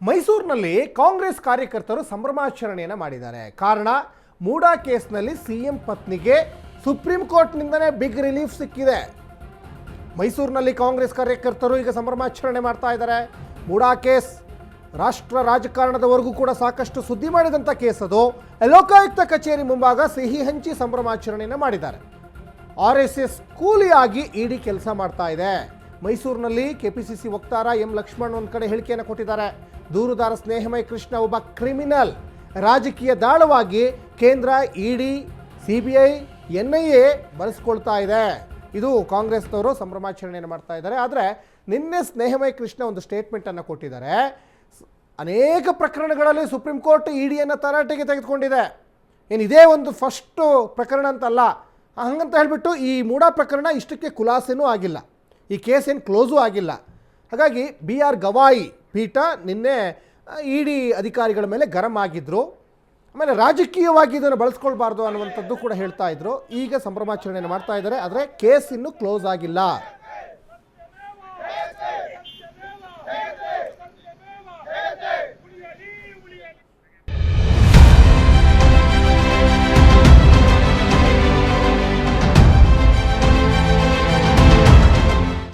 ಮೈಸೂರಿನಲ್ಲಿ ಕಾಂಗ್ರೆಸ್ ಕಾರ್ಯಕರ್ತರು ಸಂಭ್ರಮಾಚರಣೆಯನ್ನು ಮಾಡಿದ್ದಾರೆ. ಕಾರಣ ಮೂಡಾ ಕೇಸ್ನಲ್ಲಿ ಸಿಎಂ ಪತ್ನಿಗೆ ಸುಪ್ರೀಂ ಕೋರ್ಟ್ನಿಂದನೇ ಬಿಗ್ ರಿಲೀಫ್ ಸಿಕ್ಕಿದೆ. ಮೈಸೂರಿನಲ್ಲಿ ಕಾಂಗ್ರೆಸ್ ಕಾರ್ಯಕರ್ತರು ಈಗ ಸಂಭ್ರಮಾಚರಣೆ ಮಾಡ್ತಾ ಇದ್ದಾರೆ. ಮೂಡಾ ಕೇಸ್ ರಾಷ್ಟ್ರ ರಾಜಕಾರಣದವರೆಗೂ ಕೂಡ ಸಾಕಷ್ಟು ಸುದ್ದಿ ಮಾಡಿದಂಥ ಕೇಸ್ ಅದು. ಲೋಕಾಯುಕ್ತ ಕಚೇರಿ ಮುಂಭಾಗ ಸಿಹಿ ಹಂಚಿ ಸಂಭ್ರಮಾಚರಣೆಯನ್ನು ಮಾಡಿದ್ದಾರೆ. RSS ಕೂಲಿಯಾಗಿ ಇಡಿ ಕೆಲಸ ಮಾಡ್ತಾ ಇದೆ. ಮೈಸೂರಿನಲ್ಲಿ ಕೆಪಿಸಿಸಿ ವಕ್ತಾರ ಎಂ ಲಕ್ಷ್ಮಣ್ ಒಂದು ಕಡೆ ಹೇಳಿಕೆಯನ್ನು ಕೊಟ್ಟಿದ್ದಾರೆ. ದೂರುದಾರ ಸ್ನೇಹಮಯ ಕೃಷ್ಣ ಒಬ್ಬ ಕ್ರಿಮಿನಲ್, ರಾಜಕೀಯ ದಾಳವಾಗಿ ಕೇಂದ್ರ ಇಡಿ, CBI, NIA ಬಳಸ್ಕೊಳ್ತಾ ಇದೆ. ಇದು ಕಾಂಗ್ರೆಸ್ನವರು ಸಂಭ್ರಮಾಚರಣೆಯನ್ನು ಮಾಡ್ತಾ ಇದ್ದಾರೆ. ಆದರೆ ನಿನ್ನೆ ಸ್ನೇಹಮಯ ಕೃಷ್ಣ ಒಂದು ಸ್ಟೇಟ್ಮೆಂಟನ್ನು ಕೊಟ್ಟಿದ್ದಾರೆ. ಅನೇಕ ಪ್ರಕರಣಗಳಲ್ಲಿ ಸುಪ್ರೀಂ ಕೋರ್ಟ್ ಇಡಿಯನ್ನು ತರಾಟೆಗೆ ತೆಗೆದುಕೊಂಡಿದೆ. ಇದೇ ಒಂದು ಫಸ್ಟು ಪ್ರಕರಣ ಅಂತಲ್ಲ. ಹಂಗಂತ ಹೇಳಿಬಿಟ್ಟು ಈ ಮೂಡಾ ಪ್ರಕರಣ ಇಷ್ಟಕ್ಕೆ ಖುಲಾಸೆನೂ ಆಗಿಲ್ಲ, ಈ ಕೇಸ್ ಏನು ಕ್ಲೋಸೂ ಆಗಿಲ್ಲ. ಹಾಗಾಗಿ BR ಗವಾಯಿ ಪೀಠ ನಿನ್ನೆ ಇಡಿ ಅಧಿಕಾರಿಗಳ ಮೇಲೆ ಗರಂ ಆಗಿದ್ದರು. ಆಮೇಲೆ ರಾಜಕೀಯವಾಗಿ ಇದನ್ನು ಬಳಸ್ಕೊಳ್ಬಾರ್ದು ಅನ್ನುವಂಥದ್ದು ಕೂಡ ಹೇಳ್ತಾ ಇದ್ರು. ಈಗ ಸಂಭ್ರಮಾಚರಣೆಯನ್ನು ಮಾಡ್ತಾ ಇದ್ದಾರೆ. ಆದರೆ ಕೇಸ್ ಇನ್ನೂ ಕ್ಲೋಸ್ ಆಗಿಲ್ಲ.